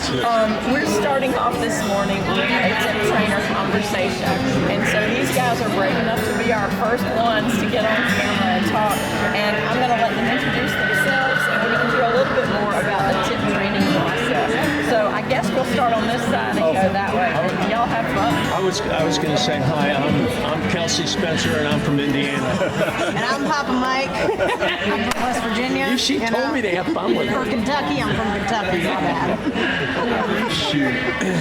What's this? We're starting off this morning with a TIP trainer conversation, and so these guys are brave enough to be our first ones to get on camera and talk, and I'm going to let them introduce themselves, and we're going to do a little bit more about the TIP training process. So I guess we'll start on this side and go that way. Y'all have fun. I was going to say hi. I'm Kelsey Spencer, and I'm from Indiana. And I'm Papa Mike. I'm from West Virginia. She told me to have fun with For her. Kentucky, I'm from Kentucky. My bad.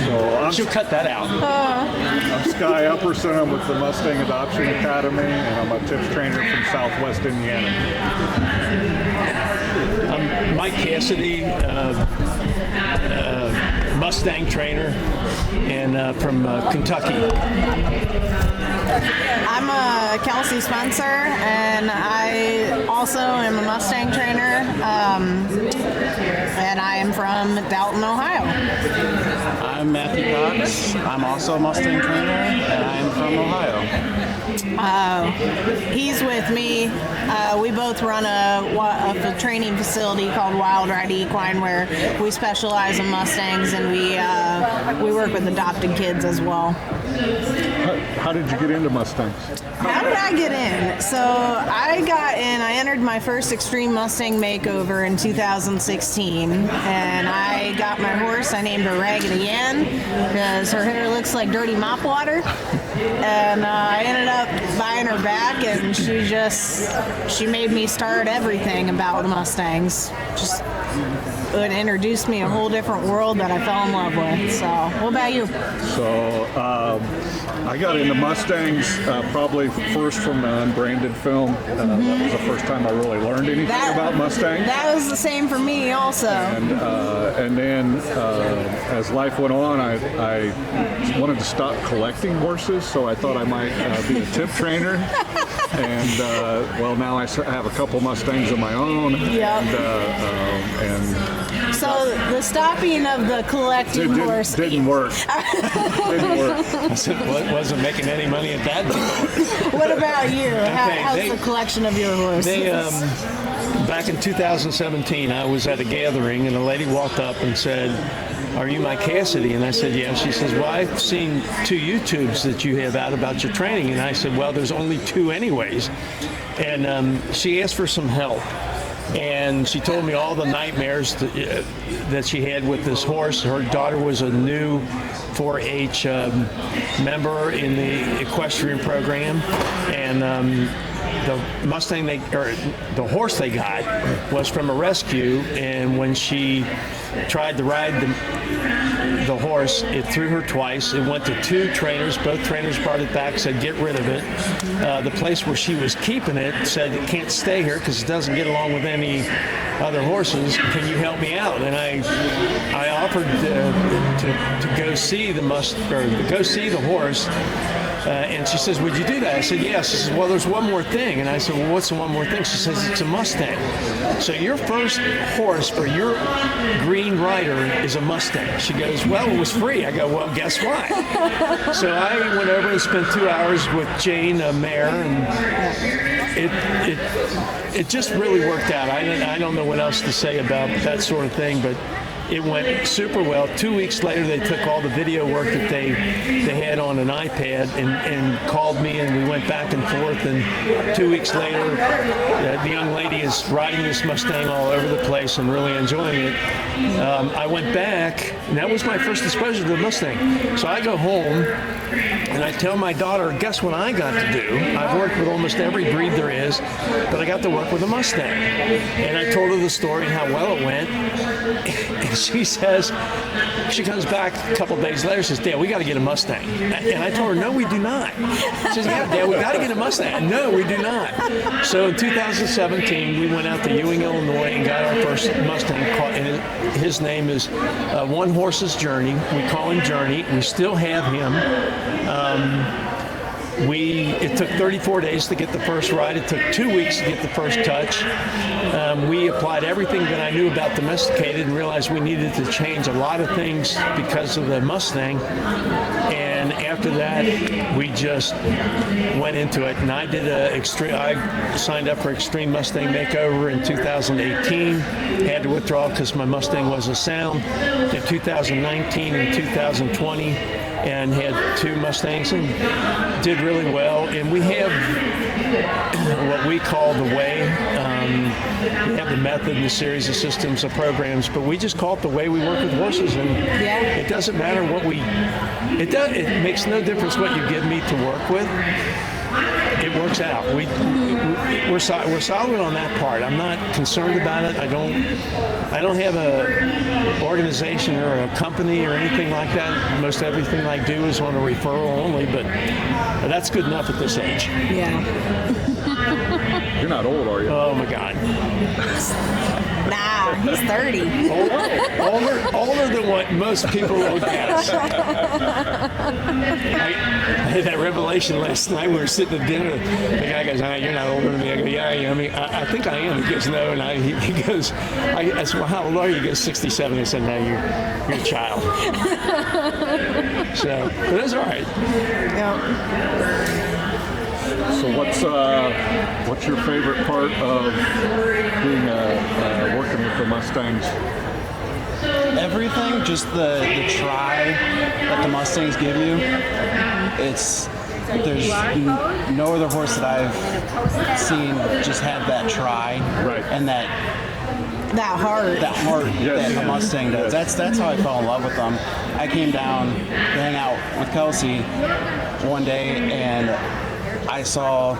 So She'll cut that out. I'm Sky Epperson. I'm with the Mustang Adoption Academy, and I'm a TIPS trainer from Southwest Indiana. I'm Mike Cassedy, Mustang trainer, and from Kentucky. I'm Kelsey Spencer, and I also am a Mustang trainer, and I am from Dalton, Ohio. I'm Matthew Cox. I'm also a Mustang trainer, and I am from Ohio. He's with me. We both run a training facility called Wild Ride Equine, where we specialize in Mustangs, and we work with adopted kids as well. How did you get into Mustangs? How did I get in? So I got in, I entered my first Extreme Mustang makeover in 2016, and I got my horse, I named her Raggedy Ann, because her hair looks like dirty mop water, and I ended up buying her back, and she made me start everything about Mustangs. Just it introduced me a whole different world that I fell in love with. So, what about you? So I got into Mustangs probably first from an unbranded film. That was the first time I really learned anything about Mustangs. That was the same for me also. And then as life went on, I wanted to stop collecting horses, so I thought I might be a TIP trainer. And well, now I have a couple Mustangs of my own. Yep. And so the stopping of the collecting horse didn't work. Didn't work. I said, well, wasn't making any money at that point. What about you? How's they- the collection of your horses? They, back in 2017, I was at a gathering, and a lady walked up and said, "Are you my Cassedy?" And I said, "Yeah." She says, "Well, I've seen 2 YouTubes that you have out about your training." And I said, "Well, there's only 2 anyways." And she asked for some help. And she told me all the nightmares that she had with this horse. Her daughter was a new 4-H member in the equestrian program, and the Mustang the horse they got was from a rescue. And when she tried to ride the horse, it threw her twice. It went to 2 trainers. Both trainers brought it back, said get rid of it. The place where she was keeping it said it can't stay here because it doesn't get along with any other horses. Can you help me out? And I offered to go see the horse. And she says, "Would you do that?" I said, "Yes." She says, "Well, there's one more thing." And I said, "Well, what's the one more thing?" She says, "It's a Mustang. So your first horse for your green rider is a Mustang." She goes, "Well, it was free." I go, "Well, guess what?" So I went over and spent 2 hours with Jane, a mare, and it just really worked out. I don't know what else to say about that sort of thing, but it went super well. 2 weeks later, they took all the video work that they had on an iPad and called me, and we went back and forth. And 2 weeks later, the young lady is riding this Mustang all over the place and really enjoying it. I went back, and that was my first exposure to the Mustang. So I go home, and I tell my daughter, guess what I got to do? I've worked with almost every breed there is, but I got to work with a Mustang. And I told her the story and how well it went. And she says, she comes back a couple of days later, says, "Dad, we got to get a Mustang." And I told her, "No, we do not." She says, "Yeah, Dad, we got to get a Mustang." "No, we do not." So in 2017, we went out to Ewing, Illinois, and got our first Mustang. And his name is One Horse's Journey. We call him Journey. We still have him. It took 34 days to get the first ride. It took 2 weeks to get the first touch. We applied everything that I knew about domesticated and realized we needed to change a lot of things because of the Mustang. And And after that, we just went into it. And I signed up for Extreme Mustang Makeover in 2018. Had to withdraw because my Mustang wasn't sound. In 2019 and 2020, and had 2 Mustangs and did really well. And we have what we call the way. We have the method and the series of systems of programs, but we just call it the way we work with horses. And it doesn't matter what it makes no difference what you give me to work with. It works out. We're solid on that part. I'm not concerned about it. I don't have a organization or a company or anything like that. Most everything I do is on a referral only, but that's good enough at this age. Yeah. You're not old, are you? Oh my God. Nah, he's 30. Older than what most people would guess. I had that revelation last night. We were sitting at dinner. The guy goes, "You're not older than me." I go, "Yeah, I am." I think I am. He goes, "No," and he goes, I said, "Well, how old are you?" He goes, 67. I said, "No, you're a child." So, but it was all right. Yeah. So what's your favorite part of being working with the Mustangs? Everything, just the try that the Mustangs give you. There's no other horse that I've seen just have that try, Right. and that heart. Yes. that the Mustang does. That's how I fell in love with them. I came down to hang out with Kelsey one day, and I saw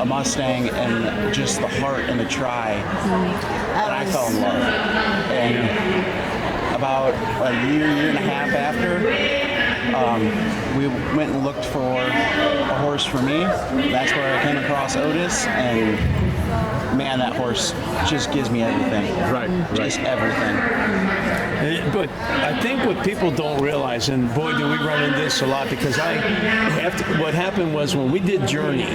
a Mustang and just the heart and the try, and I fell in love. And about a year and a half after, we went and looked for a horse for me. That's where I came across Otis, and man, that horse just gives me everything. Right. Just everything. But I think what people don't realize, and boy, do we run into this a lot, because what happened was when we did Journey,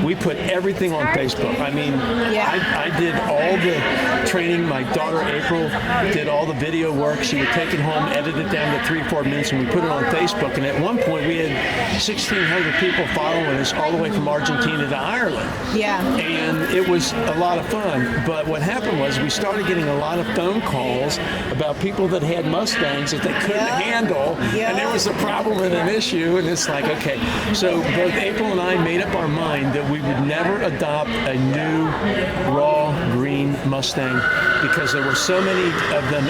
we put everything on Facebook. I mean, I did all the training. My daughter April did all the video work. She would take it home, edit it down to 3-4 minutes, and we put it on Facebook. And at one point, we had 1,600 people following us all the way from Argentina to Ireland. Yeah. And it was a lot of fun. But what happened was we started getting a lot of phone calls about people that had Mustangs that they couldn't handle, and there was a problem and an issue, and it's like, okay. So both April and I made up our mind that we would never adopt a new raw green Mustang, because there were so many of them,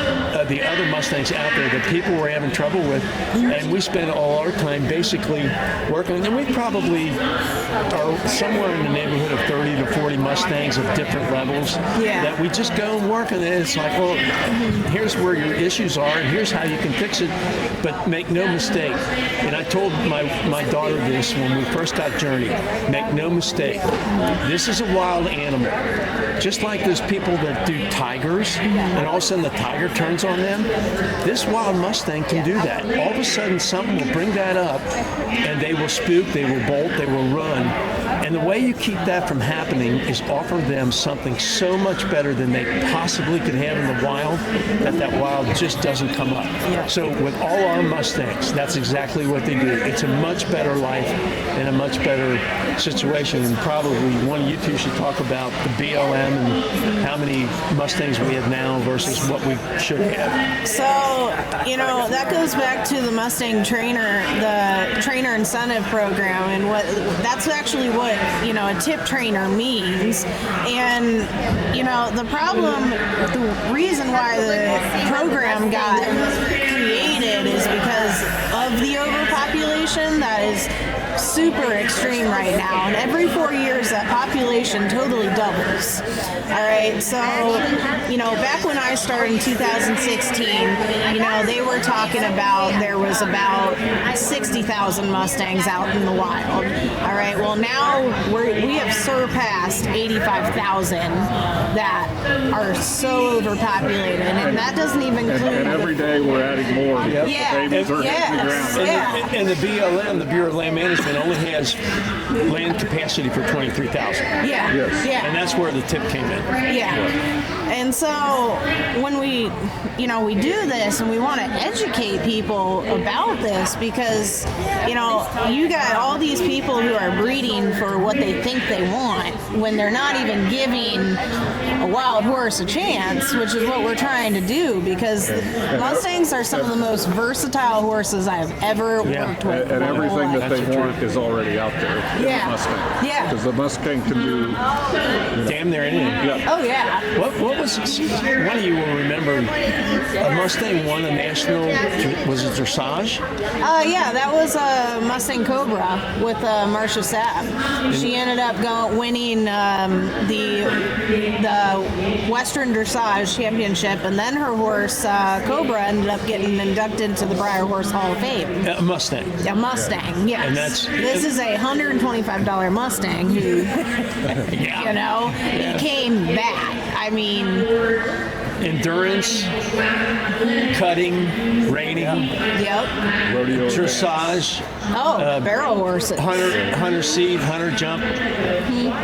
the other Mustangs out there that people were having trouble with, and we spent all our time basically working, and we probably are somewhere in the neighborhood of 30 to 40 Mustangs of different levels that we just go and work, and it's like, well, here's where your issues are, and here's how you can fix it, but make no mistake, and I told my daughter this when we first got Journey, make no mistake, this is a wild animal. Just like those people that do tigers, and all of a sudden the tiger turns on them, this wild Mustang can do that. All of a sudden something will bring that up, and they will spook, they will bolt, they will run. And the way you keep that from happening is offer them something so much better than they possibly could have in the wild, that wild just doesn't come up. So with all our Mustangs, that's exactly what they do. It's a much better life and a much better situation, and probably one of you two should talk about the BLM and how many Mustangs we have now versus what we should have. So, that goes back to the Mustang trainer, the trainer incentive program, and that's actually what, a TIP trainer means. And, the problem, the reason why the program got created is because of the overpopulation that is super extreme right now, and every 4 years that population totally doubles. All right, so back when I started in 2016, they were talking about there was about 60,000 Mustangs out in the wild. All right, well now we have surpassed 85,000 that are so overpopulated, and that doesn't even include. And every day we're adding more. Babies are hitting the ground. And the BLM, the Bureau of Land Management, and only has land capacity for 23,000. Yeah. Yes. Yeah. And that's where the tip came in. Yeah. And so when we do this and we want to educate people about this, because, you got all these people who are breeding for what they think they want when they're not even giving a wild horse a chance, which is what we're trying to do, because Mustangs are some of the most versatile horses I've ever worked with. And everything that That's they want is already out there in the Yeah. Mustang. Yeah. Because the Mustang can do. Damn near anything. Yeah. Oh, yeah. What was one of you will remember? A Mustang won a national. Was it dressage? Yeah, that was a Mustang Cobra with Marcia Sapp. She ended up winning the Western Dressage Championship, and then her horse Cobra ended up getting inducted to the Breyer Horse Hall of Fame. A Mustang. A Mustang, yes. And that's- this is a $125 Mustang who, he came back. I mean, Endurance, cutting, reining, yep. Rodeo. dressage, Barrel horses. hunter seed, hunter jump,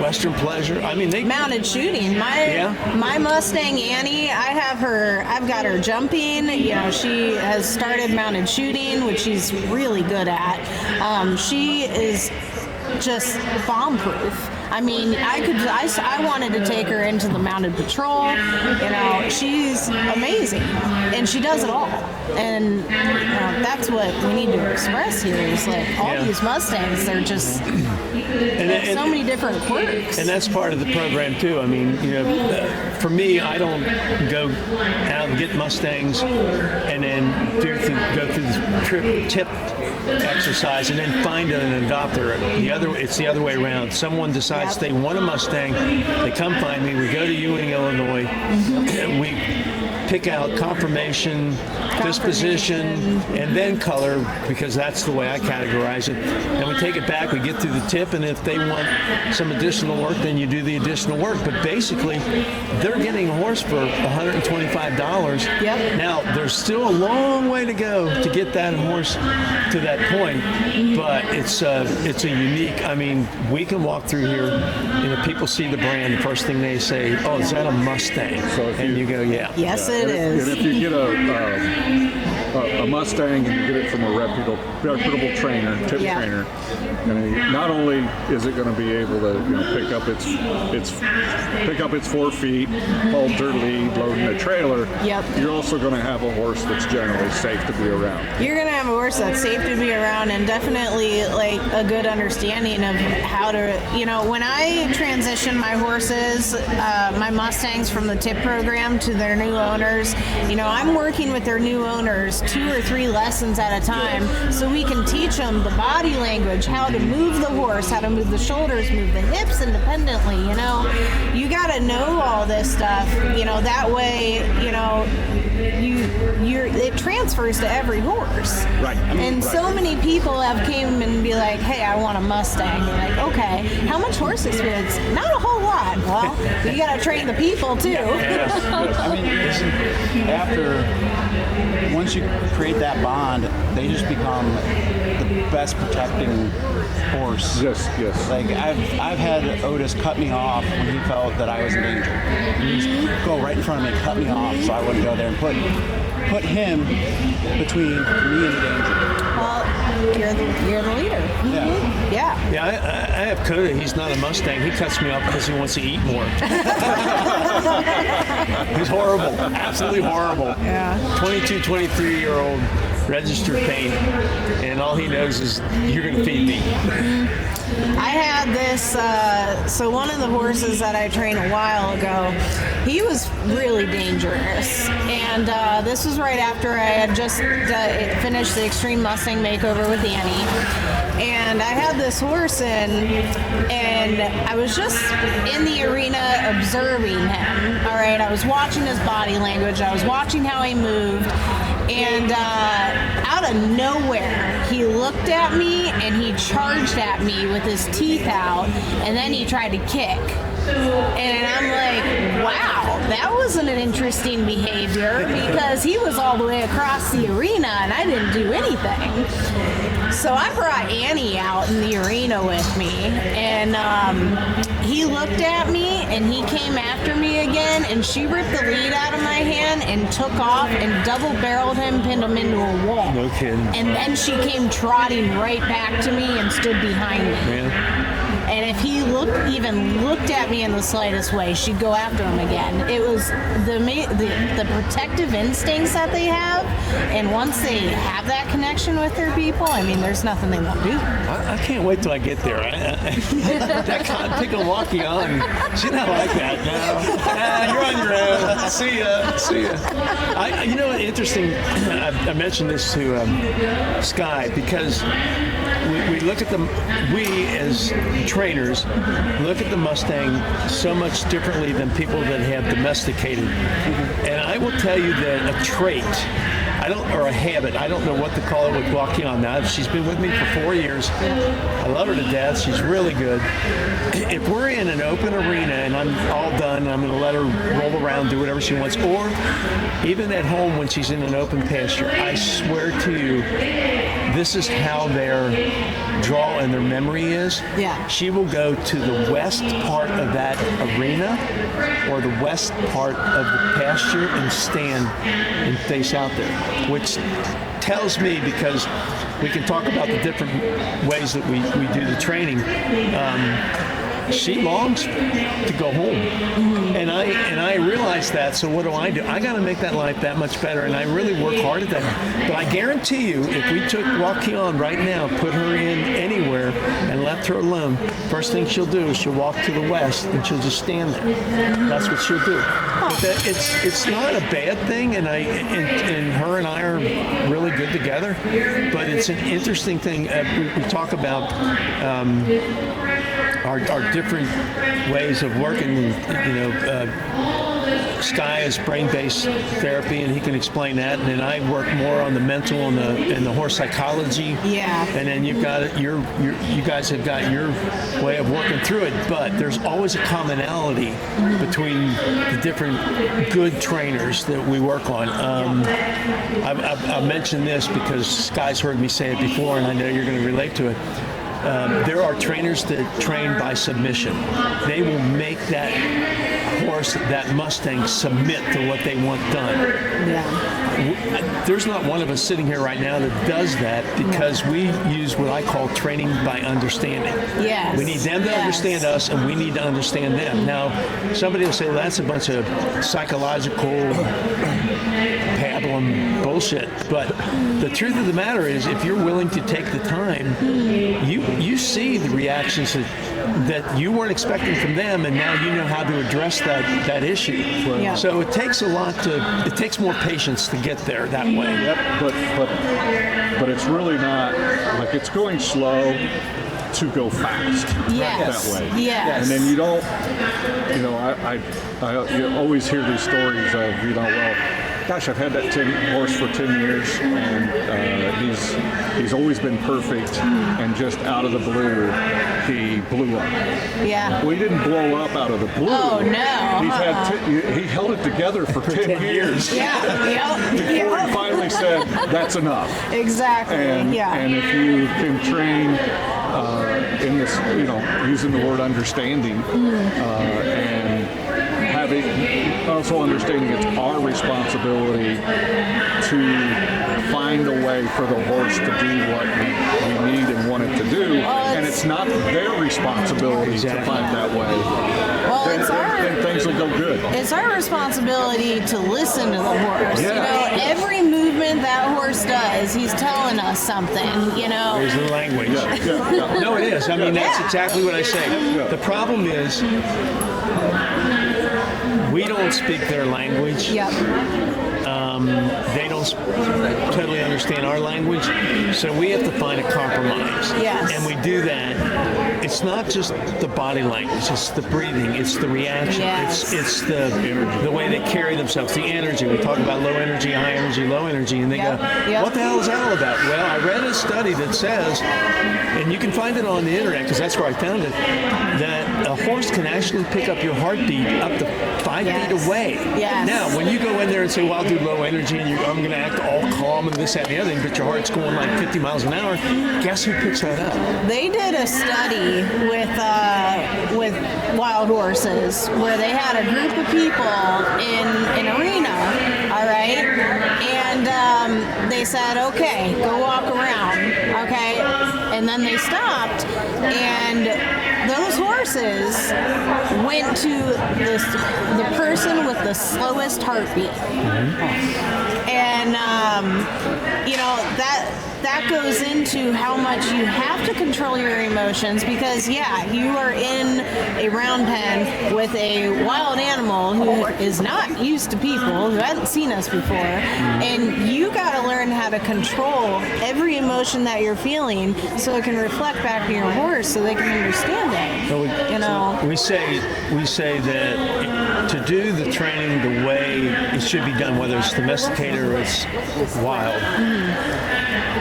Western pleasure. I mean, they Mounted shooting. My Mustang Annie, I've got her jumping. She has started mounted shooting, which she's really good at. She is just bomb-proof. I mean, I wanted to take her into the mounted patrol. She's amazing, and she does it all. And that's what we need to express here is like all these Mustangs. They're just so many different quirks. And that's part of the program too. I mean, for me, I don't go out and get Mustangs and then go through the tip exercise and then find an adopter. It's the other way around. Someone decides they want a Mustang, they come find me. We go to Ewing, Illinois. We pick out conformation, disposition, and then color, because that's the way I categorize it. And we take it back, we get through the tip, and if they want some additional work, then you do the additional work. But basically, they're getting a horse for $125. Yep. Now, there's still a long way to go to get that horse to that point, but it's a unique, I mean, we can walk through here, people see the brand, the first thing they say, oh, is that a Mustang? So if and you go, yeah. Yes, it is. And if you get a Mustang and you get it from a reputable trainer, tip trainer, not only is it going to be able to pick up its 4 feet, halter, lead, loading a trailer. Yep. You're also going to have a horse that's generally safe to be around. You're going to have a horse that's safe to be around, and definitely like a good understanding of how to, when I transition my horses, my Mustangs from the tip program to their new owners, I'm working with their new owners 2 or 3 lessons at a time, so we can teach them the body language, how to move the horse, how to move the shoulders, move the hips independently. You got to know all this stuff. That way, it transfers to every horse. Right. And so many people have came and be like, hey, I want a Mustang. You're like, okay, how much horse experience? Not a whole lot. Well, you got to train the people too. Once you create that bond, they just become the best protecting horse. Yes. Like I've had Otis cut me off when he felt that I was in danger. He'd just go right in front of me and cut me off so I wouldn't go there and put him between me and danger. Well, you're the leader. Yeah. Yeah, I have Coda. He's not a Mustang. He cuts me off because he wants to eat more. He's horrible. Absolutely horrible. Yeah. 22, 23-year-old registered paint, and all he knows is you're going to feed me. I had this, so one of the horses that I trained a while ago, he was really dangerous. And this was right after I had just finished the Extreme Mustang Makeover with Annie. And I had this horse in, and I was just in the arena observing him. All right, I was watching his body language, I was watching how he moved. And out of nowhere, he looked at me and he charged at me with his teeth out, and then he tried to kick. And I'm like, wow, that wasn't an interesting behavior because he was all the way across the arena and I didn't do anything. So I brought Annie out in the arena with me, and he looked at me and he came after me again, and she ripped the lead out of my hand and took off and double barreled him, pinned him into a wall. No kidding. And then she came trotting right back to me and stood behind me. Yeah. And if he even looked at me in the slightest way, she'd go after him again. It was the protective instincts that they have, and once they have that connection with their people, I mean, there's nothing they won't do. I can't wait till I get there. That kind of pick a walkie on. She's not like that. No. You're on your own. See ya. You know, interesting. I mentioned this to Sky because we look at we as trainers look at the Mustang so much differently than people that have domesticated. And I will tell you that a trait, or a habit, I don't know what to call it with walking on now. She's been with me for 4 years. I love her to death. She's really good. If we're in an open arena and I'm all done, I'm going to let her roll around, do whatever she wants, or even at home when she's in an open pasture, I swear to you, this is how their draw and their memory is. Yeah. She will go to the west part of that arena or the west part of the pasture and stand and face out there, which tells me, because we can talk about the different ways that we do the training, she longs to go home. And I realize that, so what do? I got to make that life that much better, and I really work hard at that. But I guarantee you, if we took Joaquin right now, put her in anywhere, and left her alone, first thing she'll do is she'll walk to the west, and she'll just stand there. That's what she'll do. But it's not a bad thing, and her and I are really good together, but it's an interesting thing. We talk about our different ways of working. Sky is brain-based therapy, and he can explain that. And then I work more on the mental and the horse psychology. Yeah. And then you guys have got your way of working through it. But there's always a commonality between the different good trainers that we work on. I've mentioned this because Sky's heard me say it before, and I know you're going to relate to it. There are trainers that train by submission. They will make that horse, that Mustang, submit to what they want done. Yeah. There's not one of us sitting here right now that does that, because we use what I call training by understanding. Yes. We need them to understand us, and we need to understand them. Now, somebody will say, well, that's a bunch of psychological pablum bullshit. But the truth of the matter is, if you're willing to take the time, you see the reactions that you weren't expecting from them, and now you know how to address that issue. Yeah. So it takes it takes more patience to get there that way. Yep, but it's really not, like, it's going slow to go fast. Yes. That way. Yes. And then you don't, I always hear these stories of, gosh, I've had that horse for 10 years, and he's always been perfect, and just out of the blue, he blew up. Yeah. Well, he didn't blow up out of the blue. Oh, no. He held it together for 10 years. Yeah. Before he finally said, that's enough. Exactly. And if you can train in this, using the word understanding, and also understanding it's our responsibility to find a way for the horse to do what we need and want it to do, and it's not their responsibility to find that way. Well, then things will go good. It's our responsibility to listen to the horse. Yeah. Every movement that horse does, he's telling us something. There's the language. Yeah. No, it is. I mean, that's exactly what I say. Yeah. The problem is, we don't speak their language. Yep. They don't totally understand our language, so we have to find a compromise. Yes. And we do that. It's not just the body language, it's the breathing, it's the reaction, Yes. it's the way they carry themselves, the energy. We talk about low energy, high energy, low energy, and they go, what the hell is that all about? Well, I read a study that says and you can find it on the internet because that's where I found it, that a horse can actually pick up your heartbeat up to 5 feet away. Yes. Now, when you go in there and say, well, I'll do low energy and I'm going to act all calm and this, that, and the other thing, but your heart's going like 50 miles an hour, guess who picks that up? They did a study with wild horses where they had a group of people in an arena, all right? And they said, okay, go walk around, okay? And then they stopped, and those horses went to the person with the slowest heartbeat. And, that goes into how much you have to control your emotions because, you are in a round pen with a wild animal who is not used to people, who hasn't seen us before, and you got to learn how to control every emotion that you're feeling so it can reflect back to your horse so they can understand it. So we say that to do the training the way it should be done, whether it's domesticated or it's wild,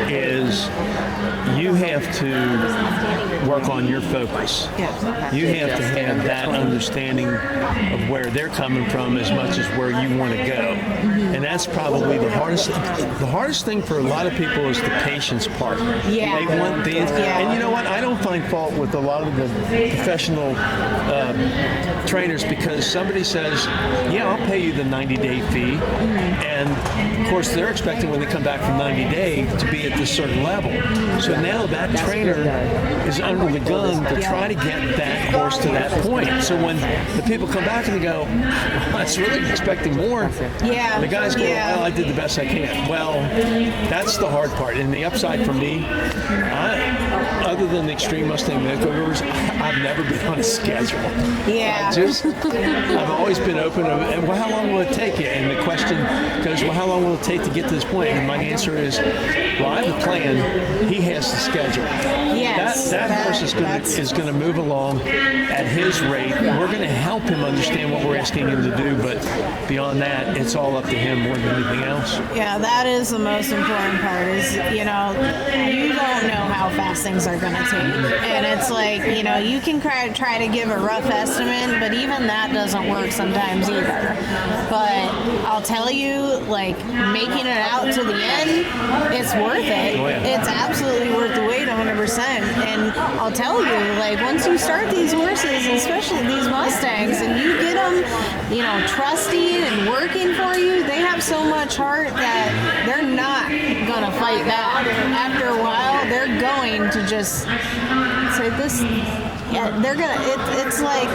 is you have to work on your focus. You have to have that understanding of where they're coming from as much as where you want to go. And that's probably the hardest. The hardest thing for a lot of people is the patience part. They want the, and you know what? I don't find fault with a lot of the professional trainers because somebody says, I'll pay you the 90-day fee. And of course, they're expecting when they come back from 90-day to be at this certain level. So now that trainer is under the gun to try to get that horse to that point. So when the people come back and they go, I was really expecting more. The guys go, well, I did the best I can. Well, that's the hard part. And the upside for me, other than the Extreme Mustang makeovers, I've never been on a schedule. I've always been open. Well, how long will it take you? And the question goes, well, how long will it take to get to this point? And my answer is, well, I have a plan. He has the schedule. That horse is going to move along at his rate. We're going to help him understand what we're asking him to do, but beyond that, it's all up to him more than anything else. That is the most important part is, you don't know how fast things are going to take. And it's like, you can try to give a rough estimate, but even that doesn't work sometimes either. But I'll tell you, like, making it out to the end, it's worth it. It's absolutely worth the wait 100%. And I'll tell you, like, once you start these horses, especially these Mustangs, and you get them, trusty and working for you, they have so much heart that they're not going to fight back. After a while, they're going to just say this. They're gonna. It's like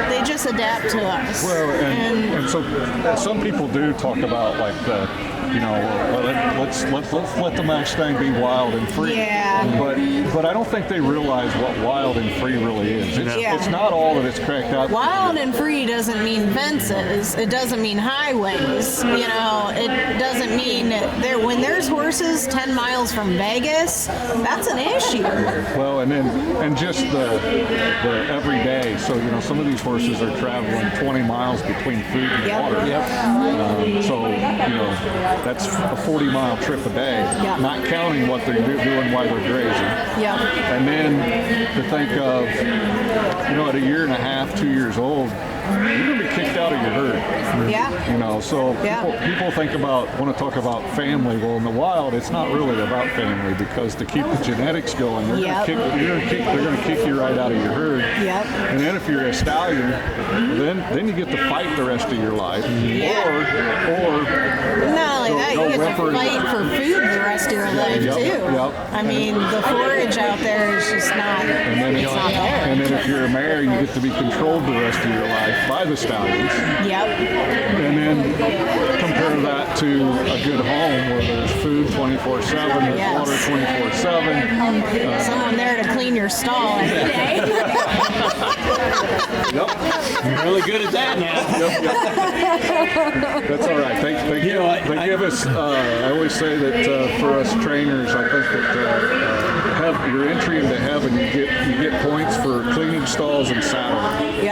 they just adapt to us. Well, and so some people do talk about like the, let's let the Mustang be wild and free. But I don't think they realize what wild and free really is. It's not all that it's cracked out. Wild and free doesn't mean fences. It doesn't mean highways. It doesn't mean when there's horses 10 miles from Vegas, that's an issue. Well, and just the everyday. So some of these horses are traveling 20 miles between food and water. So that's a 40-mile trip a day, not counting what they're doing while they're grazing. And then to think of, at a year and a half, 2 years old, you're going to be kicked out of your herd. So people want to talk about family. Well, in the wild, it's not really about family because to keep the genetics going, they're going to kick you right out of your herd. And then if you're a stallion, then you get to fight the rest of your life. Or not only that, you get to fight for food the rest of your life too. I mean, the forage out there is just not. It's not there. And then if you're a mare, you get to be controlled the rest of your life by the stallions. And then compare that to a good home where there's food 24/7, there's water 24/7. Someone there to clean your stall every day. You're really good at that now. That's all right. They give us. I always say that for us trainers, I think that your entry into heaven, you get points for cleaning stalls and saddling.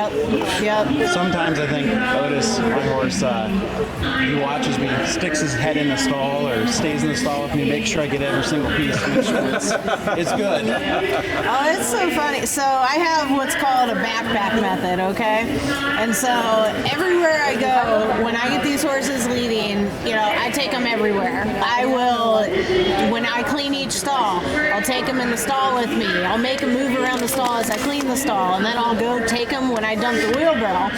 sometimes I think Otis, my horse, he watches me, sticks his head in the stall or stays in the stall with me, make sure I get every single piece, make sure it's good. Oh, it's so funny. So I have what's called a backpack method, okay? And so everywhere I go, when I get these horses leading, I take them everywhere. I will, when I clean each stall, I'll take them in the stall with me. I'll make them move around the stall as I clean the stall, and then I'll go take them when I dump the wheelbarrow.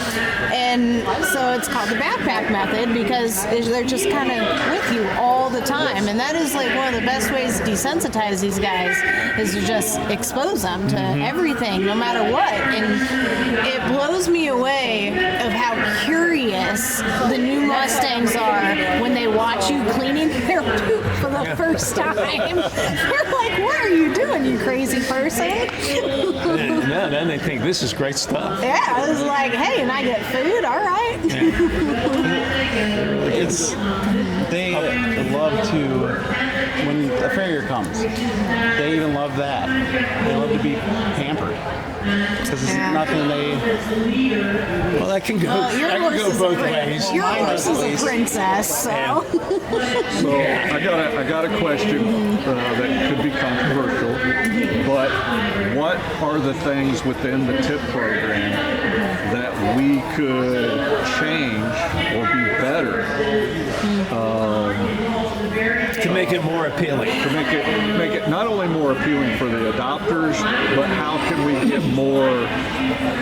And so it's called the backpack method because they're just kind of with you all the time. And that is like one of the best ways to desensitize these guys is to just expose them to everything, no matter what. And it blows me away of how curious the new Mustangs are when they watch you cleaning their poop for the first time. They're like, what are you doing, you crazy person? No, then they think this is great stuff. Yeah, it was like, hey, and I get food, all right. They love to, when a farrier comes, they even love that. They love to be pampered. Because it's nothing Well, that can go, Your that horse can go is both a ways. Your horse is a princess, so. So I got a question that could be controversial, but what are the things within the TIP program that we could change or be better To make it more appealing. to make it not only more appealing for the adopters, but how can we get more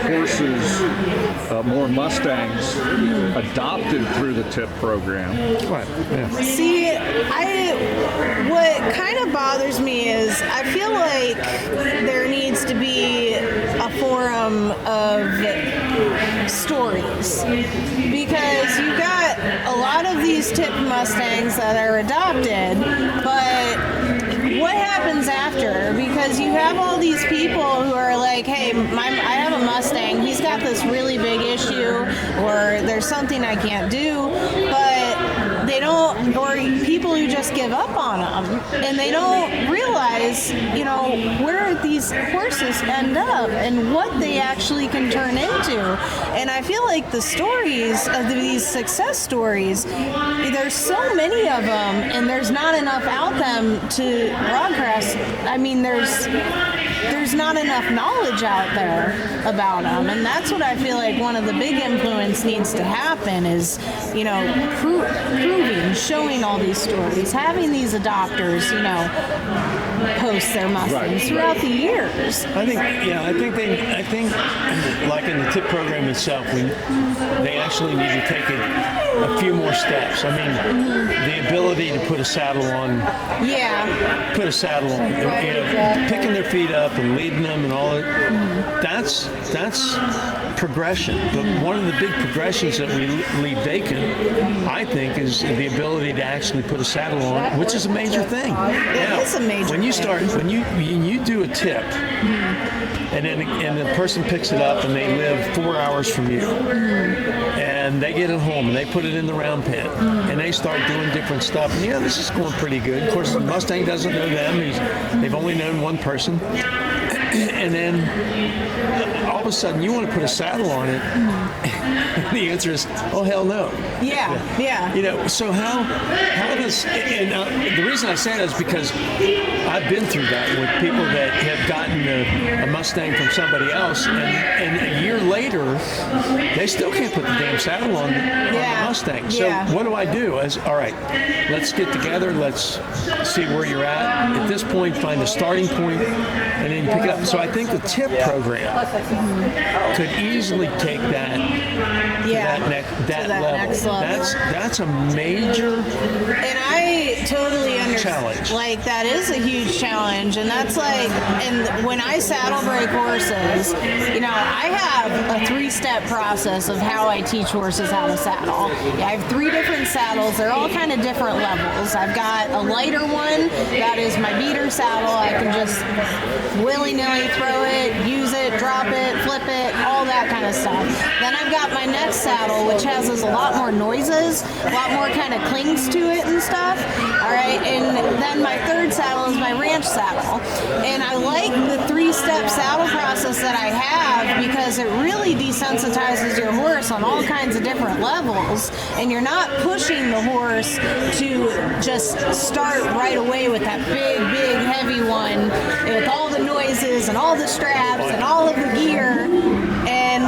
horses, more Mustangs adopted through the TIP program? Right. Yeah. See, what kind of bothers me is I feel like there needs to be a forum of stories because you got a lot of these TIP Mustangs that are adopted, but what happens after? Because you have all these people who are like, hey, I have a Mustang, he's got this really big issue, or there's something I can't do, but they don't, or people who just give up on them, and they don't realize, where these horses end up and what they actually can turn into. And I feel like the stories of these success stories, there's so many of them, and there's not enough out them to broadcast. I mean, there's not enough knowledge out there about them, and that's what I feel like one of the big influence needs to happen is, proving, showing all these stories, having these adopters, post their Mustangs throughout the years. I think like in the TIP program itself, they actually need to take a few more steps. I mean, the ability to put a saddle on. Yeah. Put a saddle on. Picking their feet up and leading them and all that. That's progression. But one of the big progressions that we leave vacant, I think, is the ability to actually put a saddle on, which is a major thing. It is a major when you thing. start, when you do a TIP, and the person picks it up and they live 4 hours from you, and they get it home and they put it in the round pen and they start doing different stuff. And this is going pretty good. Of course, the Mustang doesn't know them. They've only known one person. And then all of a sudden you want to put a saddle on it. The answer is, oh, hell no. Yeah. So how does, and the reason I say that is because I've been through that with people that have gotten a Mustang from somebody else, and a year later, they still can't put the damn saddle on the Mustang. So what do I do? All right, let's get together, let's see where you're at. At this point, find a starting point, and then pick it up. So I think the TIP program could easily take that to that level. Next level. That's a major And I totally understand. Challenge. Like, that is a huge challenge. And that's like, and when I saddle break horses, I have a 3-step process of how I teach horses how to saddle. I have 3 different saddles. They're all kind of different levels. I've got a lighter one. That is my beater saddle. I can just willy-nilly throw it, use it, drop it, flip it, all that kind of stuff. Then I've got my next saddle, which has a lot more noises, a lot more kind of clings to it and stuff. All right, and then my third saddle is my ranch saddle. And I like the 3-step saddle process that I have, because it really desensitizes your horse on all kinds of different levels, and you're not pushing the horse to just start right away with that big heavy one with all the noises and all the straps and all of the gear. And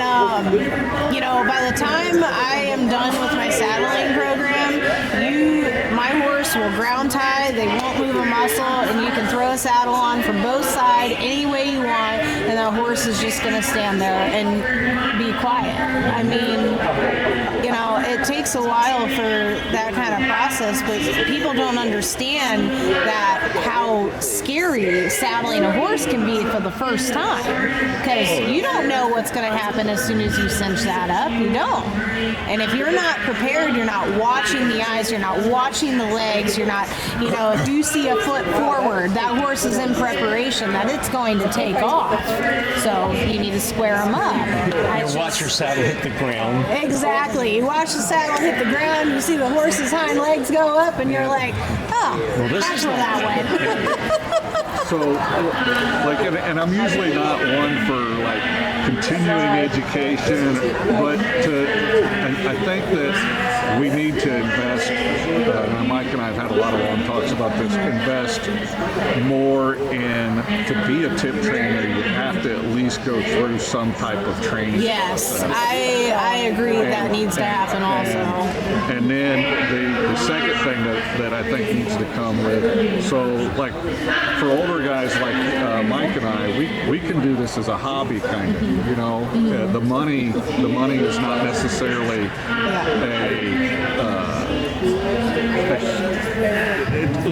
by the time I am done with my saddling program, my horse will ground tie, they won't move a muscle, and you can throw a saddle on from both sides any way you want, and the horse is just going to stand there and be quiet. I mean, it takes a while for that kind of process, but people don't understand that how scary saddling a horse can be for the first time, because you don't know what's going to happen as soon as you cinch that up. You don't. And if you're not prepared, you're not watching the eyes, you're not watching the legs, you're not, if you see a foot forward, that horse is in preparation that it's going to take off. So you need to square them up. You watch your saddle hit the ground. Exactly. You watch the saddle hit the ground, you see the horse's hind legs go up, and you're like, oh, that's where that went. So, and I'm usually not one for continuing education, but I think that we need to invest. Mike and I have had a lot of long talks about this. Invest more in, to be a tip trainer, you have to at least go through some type of training. Yes, I agree that needs to happen also. And then the second thing that I think needs to come with, so for older guys like Mike and I, we can do this as a hobby kind of, the money is not necessarily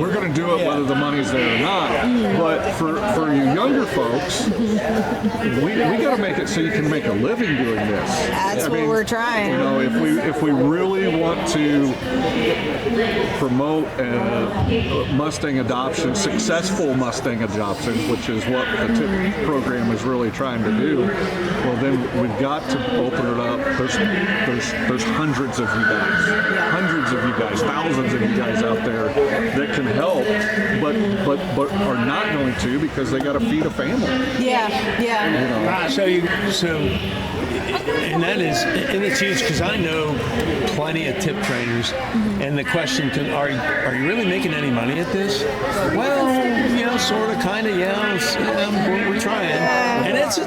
we're going to do it whether the money's there or not. But for you younger folks, we got to make it so you can make a living doing this. That's what we're trying. If we really want to promote Mustang adoption, successful Mustang adoption, which is what the TIP program is really trying to do, well then we've got to open it up. There's hundreds of you guys, thousands of you guys out there that can help, but are not going to because they got to feed a family. Yeah. And it's huge, because I know plenty of tip trainers, and the question are you really making any money at this? Well, sort of, kind of, we're trying, and it's a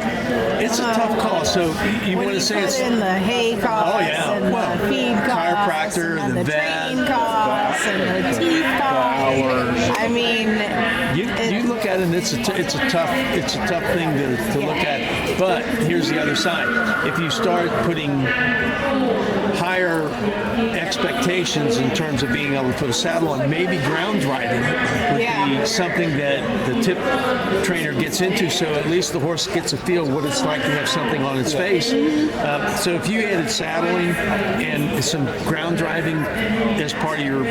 tough cost. So you want to say it's in the hay costs, and the feed costs, chiropractor, and the the vet, training costs, and the teeth costs. I mean, you look at it, and it's a tough thing to look at. But here's the other side. If you start putting higher expectations in terms of being able to put a saddle on, maybe ground riding would be something that the tip trainer gets into, so at least the horse gets a feel what it's like to have something on its face. So if you added saddling and some ground driving as part of your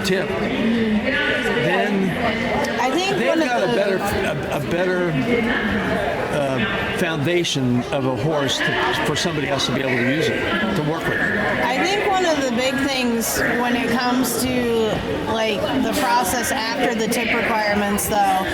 tip, then I think they've got a better foundation of a horse for somebody else to be able to use it, to work with. I think one of the big things when it comes to the process after the tip requirements, though,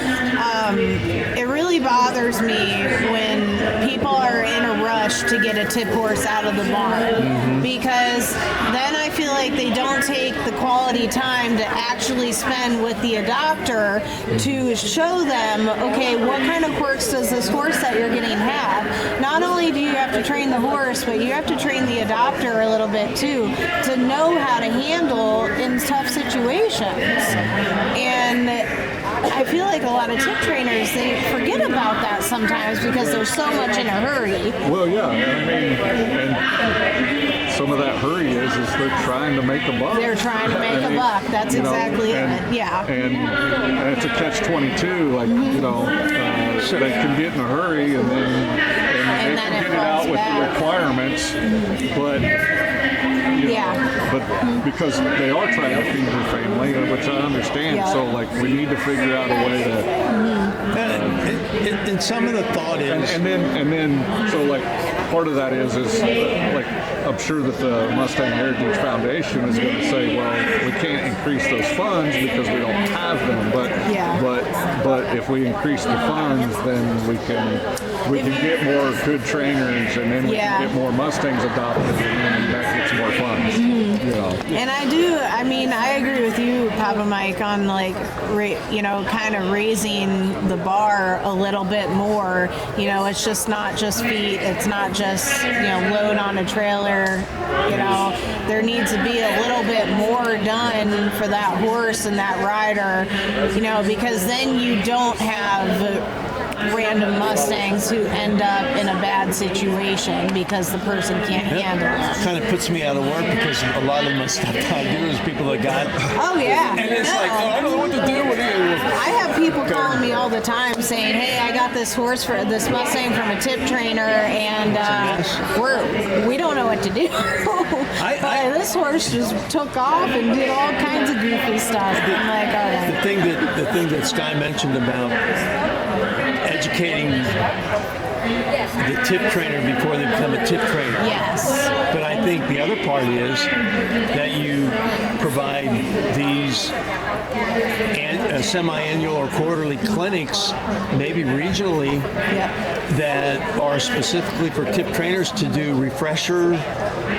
it really bothers me when people are in a rush to get a tip horse out of the barn, because then I feel like they don't take the quality time to actually spend with the adopter to show them, okay, what kind of quirks does this horse that you're getting have? Not only do you have to train the horse, but you have to train the adopter a little bit too, to know how to handle in tough situations. And I feel like a lot of tip trainers, they forget about that sometimes because they're so much in a hurry. Well, yeah, and some of that hurry is they're trying to make a buck. They're trying to make a buck. That's exactly it. Yeah. And it's a catch-22. So they can get in a hurry and then they can get it out with the requirements, but because they are trying to feed their family, which I understand. Yeah. So we need to figure out a way to. And some of the thought is, and then so part of that is I'm sure that the Mustang Heritage Foundation is going to say, well, we can't increase those funds because we don't have them, but if we increase the funds, then we can we can get more good trainers, and then we Yeah. can get more Mustangs adopted, and then that gets more fun. You know. And I agree with you, Papa Mike, on like, kind of raising the bar a little bit more. It's just not just feet. It's not just, load on a trailer. There needs to be a little bit more done for that horse and that rider, because then you don't have random Mustangs who end up in a bad situation because the person can't handle it. Kind of puts me out of work because a lot of my stuff I do is people that got. Oh yeah. And it's like, I don't know what to do with it. I have people calling me all the time saying, "Hey, I got this Mustang from a tip trainer, and we don't know what to do." But this horse just took off and did all kinds of goofy stuff. I'm like, all right. The thing that Sky mentioned about educating the tip trainer before they become a tip trainer. Yes. But I think the other part is that you provide these semi-annual or quarterly clinics, maybe regionally, that are specifically for tip trainers to do refresher,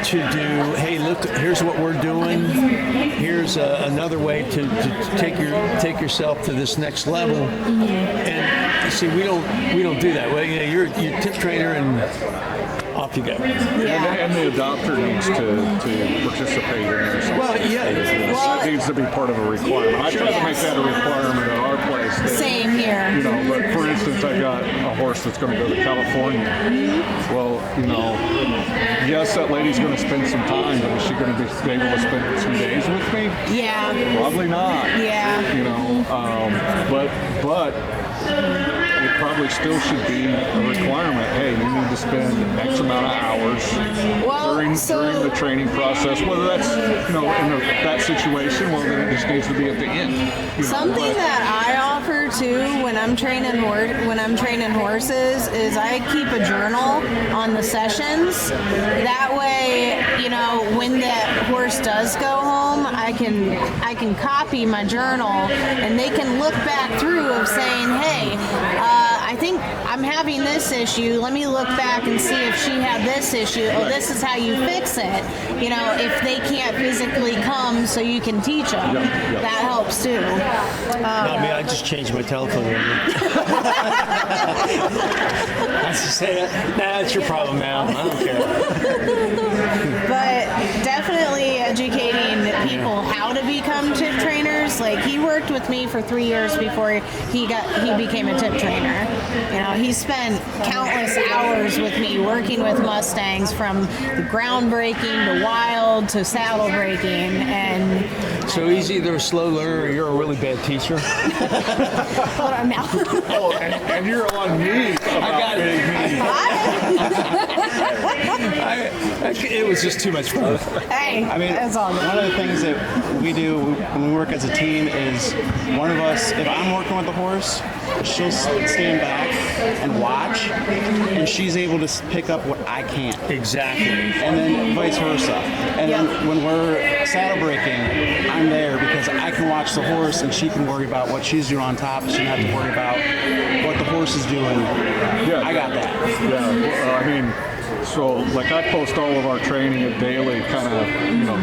to do, hey, look, here's what we're doing. Here's another way to take yourself to this next level. And see, we don't do that. Well, you're a tip trainer and off you go. And the adopter needs to participate in this. Well, yeah. It needs to be part of a requirement. I try to make that a requirement at our place. That, Same here. But for instance, I got a horse that's going to go to California. Well, yes, that lady's going to spend some time, but is she going to be able to spend 2 days with me? Yeah. Probably not. Yeah. But it probably still should be a requirement. Hey, you need to spend X amount of hours during the training process. Whether that's in that situation, well, then it just needs to be at the end. Something that I offer too when I'm training horses is I keep a journal on the sessions. That way, when that horse does go home, I can copy my journal and they can look back through of saying, hey, I think I'm having this issue. Let me look back and see if she had this issue. Oh, this is how you fix it. If they can't physically come, so you can teach them. That helps too. I just changed my telephone number. I just say, it's your problem now. I don't care. But definitely educating people how to become tip trainers. Like, he worked with me for 3 years before he became a tip trainer. He spent countless hours with me working with Mustangs, from the groundbreaking to wild to saddle breaking. And so he's either a slow learner or you're a really bad teacher. hold on now. And you're on me. I got it. It was just too much fun. Hey, that's all good. One of the things that we do when we work as a team is one of us, if I'm working with a horse, she'll stand back and watch, and she's able to pick up what I can't. Exactly. And then vice versa. And then when we're saddle breaking, I'm there because I can watch the horse and she can worry about what she's doing on top. She doesn't have to worry about what the horse is doing. Yeah, I got that. Yeah, so like I post all of our training at daily, kind of,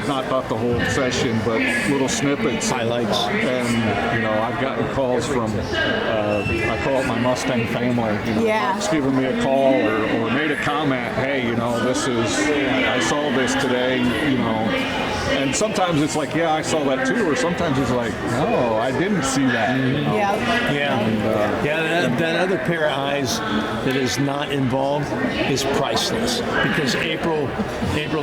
not the whole session, but little snippets. Highlights. And, I've gotten calls from, I call it my Mustang family. It's giving me a call or made a comment, hey, I saw this today, And sometimes it's like, I saw that too, or sometimes it's like, no, I didn't see that. That other pair of eyes that is not involved is priceless, because April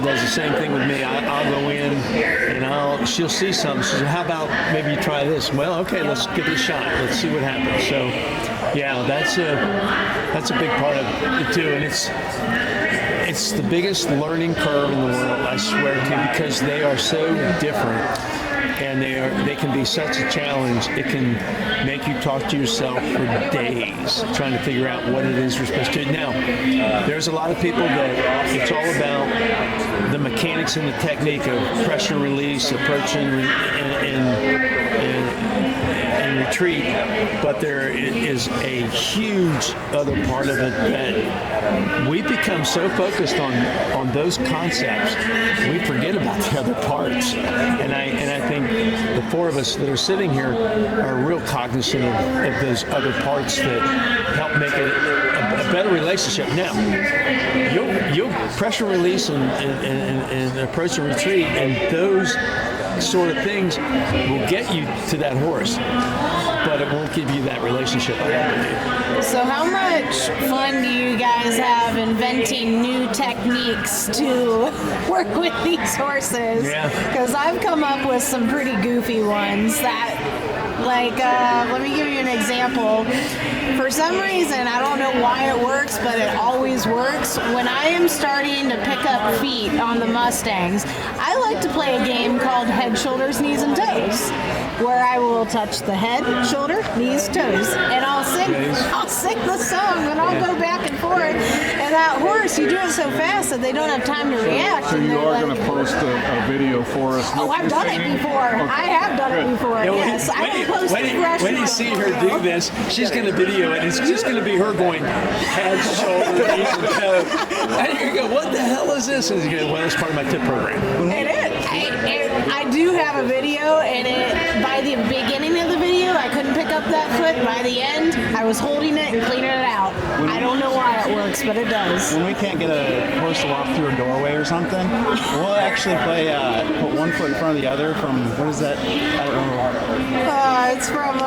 does the same thing with me. I'll go in and she'll see something. She says, how about maybe you try this? Well, okay, let's give it a shot. Let's see what happens. So, that's a big part of it too, and it's the biggest learning curve in the world, I swear to you, because they are so different, and they can be such a challenge. It can make you talk to yourself for days trying to figure out what it is you're supposed to do. Now, there's a lot of people that it's all about the mechanics and the technique of pressure release, approaching and retreat, but there is a huge other part of it that we become so focused on those concepts, we forget about the other parts. And I think the four of us that are sitting here are real cognizant of those other parts that help make it a better relationship. Now, you'll pressure release and approach a retreat, and those sort of things will get you to that horse, but it won't give you that relationship I have with you. So how much fun do you guys have inventing new techniques to work with these horses? Yeah. Because I've come up with some pretty goofy ones that, like, let me give you an example. For some reason, I don't know why it works, but it always works. When I am starting to pick up feet on the Mustangs, I like to play a game called Head, Shoulders, Knees, and Toes, where I will touch the head, shoulder, knees, toes, and I'll sing the song, and I'll go back and forth. And that horse, you do it so fast that they don't have time to react. So and you they're are like, going to post a video for us? oh, with I've you done singing? it before. Okay. I have done it before. Yeah, Yes, I will post the fresh when you one see her tomorrow. do this, she's going to video it. It's just going to be her going head, shoulder, knees, and toes. And you're going to go, what the hell is this? And you go, well, it's part of my tip program. It is. I do have a video, and by the beginning of the video, I couldn't pick up that foot. By the end, I was holding it and cleaning it out. I don't know why it works, but it does. When we can't get a horse to walk through a doorway or something, we'll actually play put one foot in front of the other from, what is that? I don't know. It's from,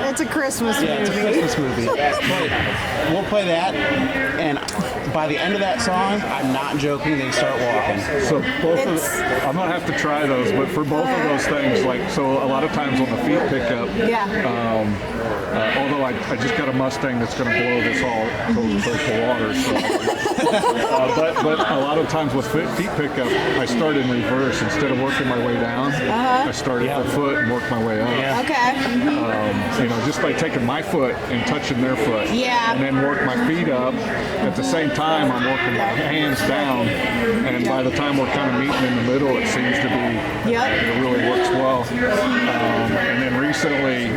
it's a Christmas movie. Yeah, it's a Christmas movie. But we'll play that, and by the end of that song, I'm not joking, they start walking. So I'm going to have to try those, but for both of those things, like, so a lot of times on the feet pickup, although I just got a Mustang that's going to blow this all close to water, so. But a lot of times with feet pickup, I start in reverse. Instead of working my way down, I start at the foot and work my way up. Yeah. Okay. Just by taking my foot and touching their foot, and then work my feet up. At the same time, I'm working my hands down, and by the time we're kind of meeting in the middle, it seems to be it really works well. And then recently,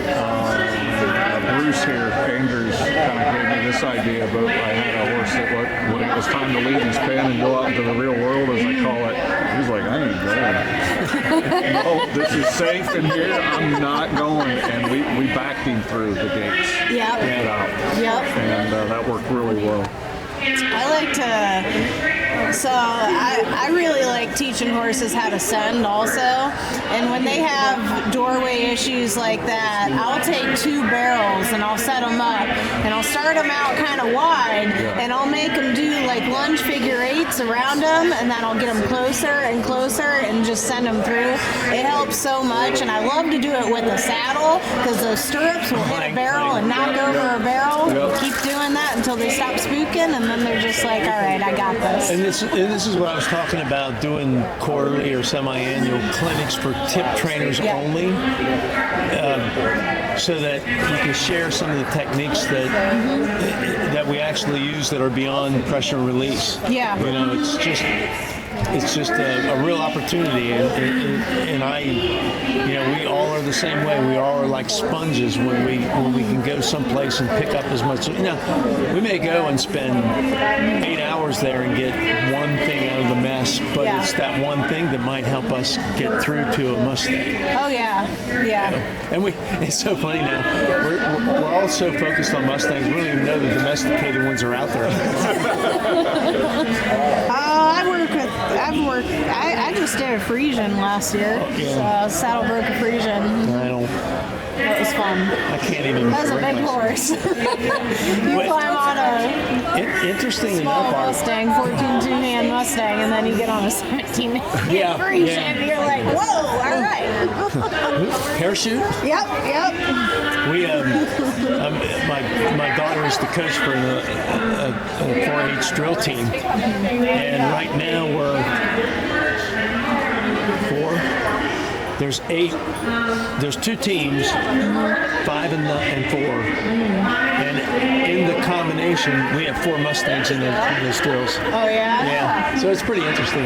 Bruce here, Andrews, kind of gave me this idea, but I had a horse that when it was time to leave his pen and go out into the real world, as I call it, he was like, I ain't going. No, this is safe in here. I'm not going. And we backed him through the gates. Yep. Get out. Yep. And that worked really well. I like to, so I really like teaching horses how to send also. And when they have doorway issues like that, I'll take 2 barrels and I'll set them up and I'll start them out kind of wide and I'll make them do like lunge figure 8s around them, and then I'll get them closer and closer and just send them through. It helps so much, and I love to do it with a saddle because those stirrups will hit a barrel and knock over a barrel. Keep doing that until they stop spooking, and then they're just like, all right, I got this. And this is what I was talking about, doing quarterly or semi-annual clinics for tip trainers only, so that you can share some of the techniques that we actually use that are beyond pressure and release. Yeah. It's just a real opportunity, and I, we all are the same way. We all are like sponges when we can go someplace and pick up as much. We may go and spend 8 hours there and get one thing out of the mess, but it's that one thing that might help us get through to a Mustang. Oh yeah. And it's so funny now. We're all so focused on Mustangs, we don't even know the domesticated ones are out there. I just did a Frisian last year. Saddlebroke a Frisian. That was fun. I can't even. That was a big horse. You climb on a interesting small enough, Mustang, 14 two-hand Mustang, and then you get on a 17 Frisian, and you're like, whoa, all right. Parachute? Yep. We my daughter is the coach for a 4-H drill team, and right now we're There's 8. There's 2 teams, 5 and 4, and in the combination, we have 4 Mustangs in those drills. Oh yeah. Yeah, so it's pretty interesting.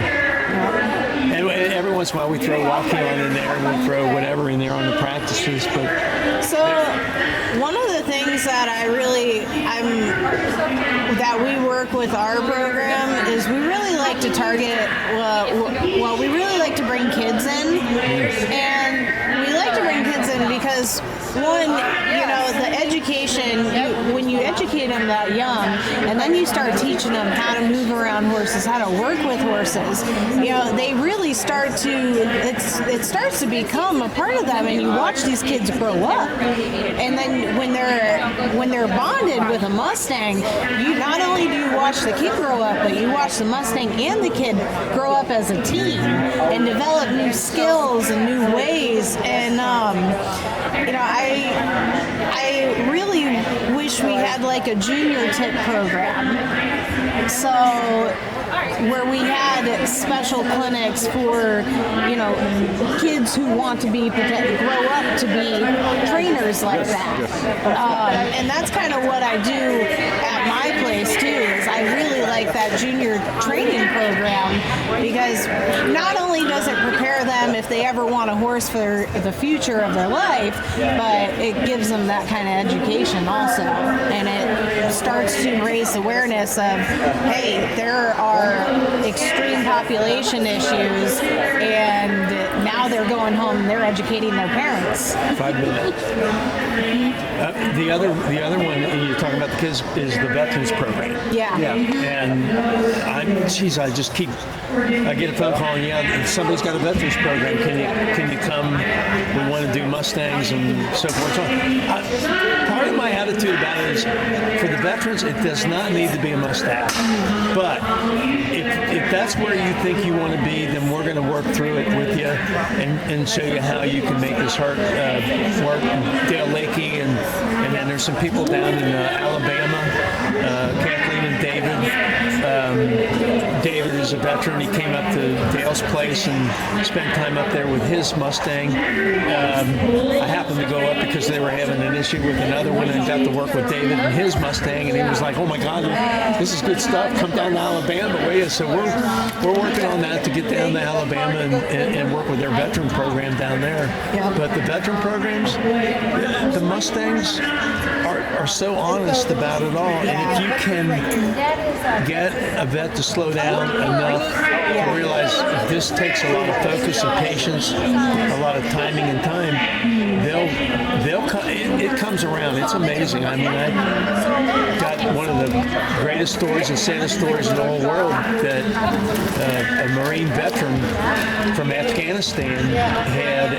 And every once in a while, we throw walkie on in there, and we throw whatever in there on the practices. But So one of the things that that we work with our program is we really like to target. Well, we really like to bring kids in, and we like to bring kids in because one, the education. When you educate them that young, and then you start teaching them how to move around horses, how to work with horses, they really start to. It starts to become a part of them, and you watch these kids grow up, and then when they're bonded with a Mustang, you not only do you watch the kid grow up, but you watch the Mustang and the kid grow up as a team and develop new skills and new ways. And I really wish we had like a junior TIP program. So where we had special clinics for, kids who want to grow up to be trainers like that. And that's kind of what I do at my place too, is I really like that junior training program, because not only does it prepare them if they ever want a horse for the future of their life, but it gives them that kind of education also. And it starts to raise awareness of, hey, there are extreme population issues, and now they're going home and they're educating their parents. 5 minutes. The other one you're talking about the kids is the veterans program. Yeah. And I get a phone call, and somebody's got a veterans program. Can you come? We want to do Mustangs and so forth. Part of my attitude about it is, for the veterans, it does not need to be a Mustang. But if that's where you think you want to be, then we're going to work through it with you and show you how you can make this work. Dale Lakey and then there's some people down in Alabama, Kathleen and David. David is a veteran. He came up to Dale's place and spent time up there with his Mustang. I happened to go up because they were having an issue with another one, and got to work with David and his Mustang, and he was like, "Oh my God, this is good stuff. Come down to Alabama, will you?" So we're working on that to get down to Alabama and work with their veteran program down there. Yeah. But the veteran programs, the Mustangs are so honest about it all, and if you can get a vet to slow down enough to realize this takes a lot of focus and patience, a lot of timing and time, it comes around. It's amazing. I mean, I got one of the greatest stories and saddest stories in the whole world, that a Marine veteran from Afghanistan had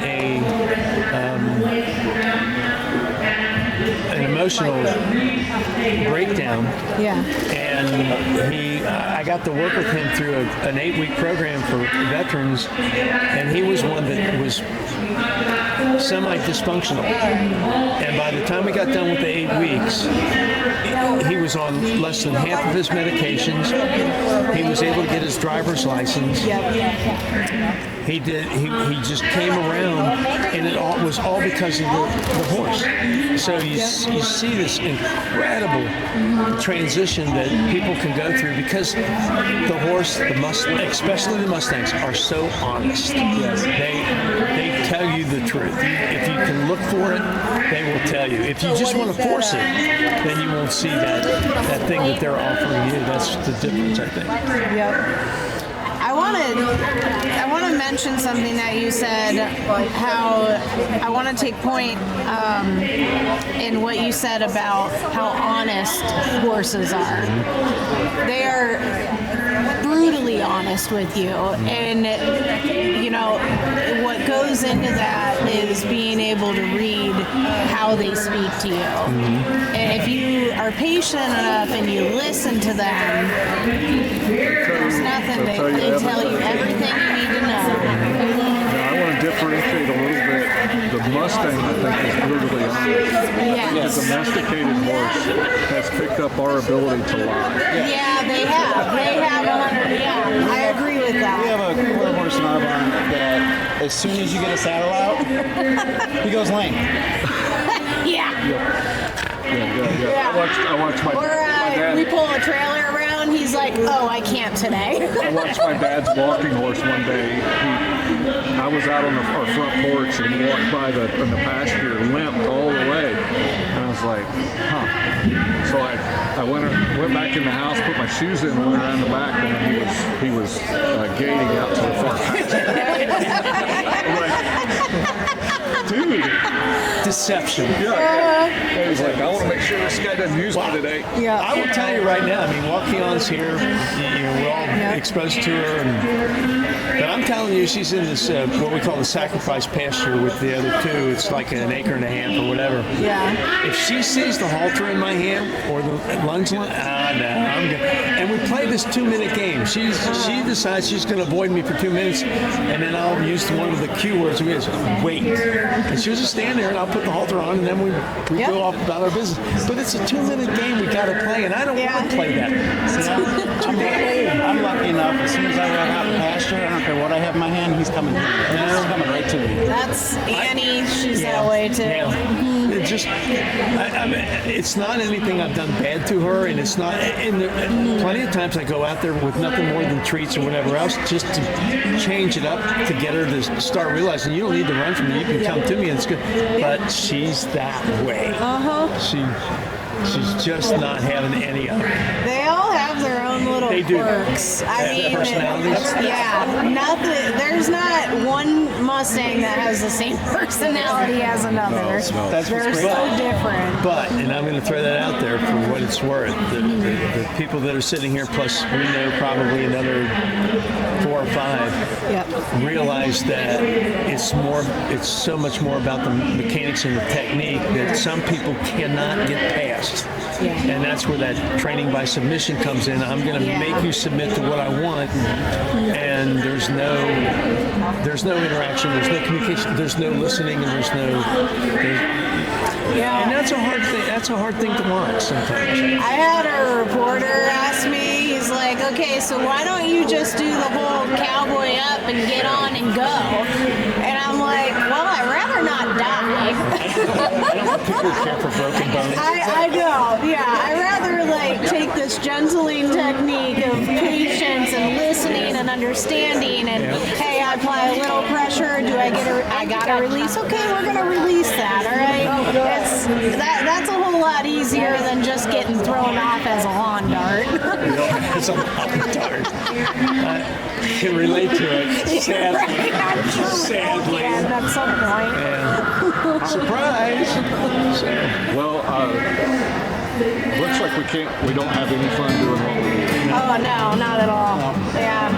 an emotional breakdown. Yeah. And I got to work with him through an 8-week program for veterans, and he was one that was semi-dysfunctional. And by the time we got done with the 8 weeks, he was on less than half of his medications. He was able to get his driver's license. He just came around, and it was all because of the horse. So you see this incredible transition that people can go through, because the horse, especially the Mustangs, are so honest. Yes. They tell you the truth. If you can look for it, they will tell you. If you just want to force it, then you won't see that thing that they're offering you. That's the difference, I think. Yep. I want to mention something that you said, how I want to take point in what you said about how honest horses are. They are brutally honest with you, and what goes into that is being able to read how they speak to you. And if you are patient enough and you listen to them, there's nothing. They tell you everything you need to know. Now, I want to differentiate a little bit. The Mustang, I think, is brutally honest. Yes. The domesticated horse has picked up our ability to lie. Yeah, they have. They have 100. Yeah, I agree with that. We have a horse in our barn that as soon as you get a saddle out, he goes lame. Yeah. Yeah. I watched my Or dad. we pull a trailer around, he's like, oh, I can't today. I watched my dad's walking horse one day. I was out on our front porch and he walked by in the pasture, limped all the way. And I was like, huh. So I went back in the house, put my shoes in, and went around the back, and he was gating out to the far pasture. I'm like, dude. Deception. Yeah. He was like, I want to make sure this guy doesn't use me today. Yeah. I will tell you right now. I mean, Waukion's here. We're all exposed to her, but I'm telling you, she's in this what we call the sacrifice pasture with the other two. It's like an acre and a half or whatever. Yeah. If she sees the halter in my hand or the lunge line, no, I'm good. And we play this 2-minute game. She decides she's going to avoid me for 2 minutes, and then I'll use one of the cue words, which is wait. And she'll just stand there, and I'll put the halter on, and then we go off about our business. But it's a 2-minute game we got to play, and I don't want to play that. I'm lucky enough. As soon as I run out in the pasture, I don't care what I have in my hand, he's coming to me. He's coming right to me. That's Annie. She's that way too. Yeah. It just, I mean, it's not anything I've done bad to her, and it's not. And plenty of times I go out there with nothing more than treats or whatever else, just to change it up to get her to start realizing you don't need to run from me. You can come to me, and it's good. But she's that way. She's just not having any of it. They all have their own little quirks. I mean, personalities. nothing. There's not one Mustang that has the same personality as another. That's They're what's so great. different. But, and I'm going to throw that out there for what it's worth, the people that are sitting here, plus we know probably another 4 or 5, realize that it's so much more about the mechanics and the technique that some people cannot get past. And that's where that training by submission comes in. I'm going to make you submit to what I want, and there's no interaction, there's no communication, there's no listening, and and that's a hard thing. That's a hard thing to watch sometimes. I had a reporter ask me, he's like, okay, so why don't you just do the whole cowboy up and get on and go? And I'm like, well, I'd rather not die. I don't want people who care for broken bones. I know, yeah. I'd rather like take this gentling technique of patience and listening and understanding and hey, I apply a little pressure, I gotta release? Okay, we're gonna release that, all right? That's a whole lot easier than just getting thrown off as a lawn dart. It's a lawn dart. I can relate to it, sadly. Sadly. Yeah, at some point. And surprise! So, Well, looks like we don't have any fun doing what we do. Oh, no, not at all. Yeah.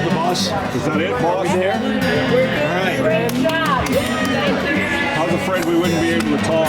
the boss. Is that it, boss? There? All right. Good job. Thank you. I was afraid we wouldn't be able to talk.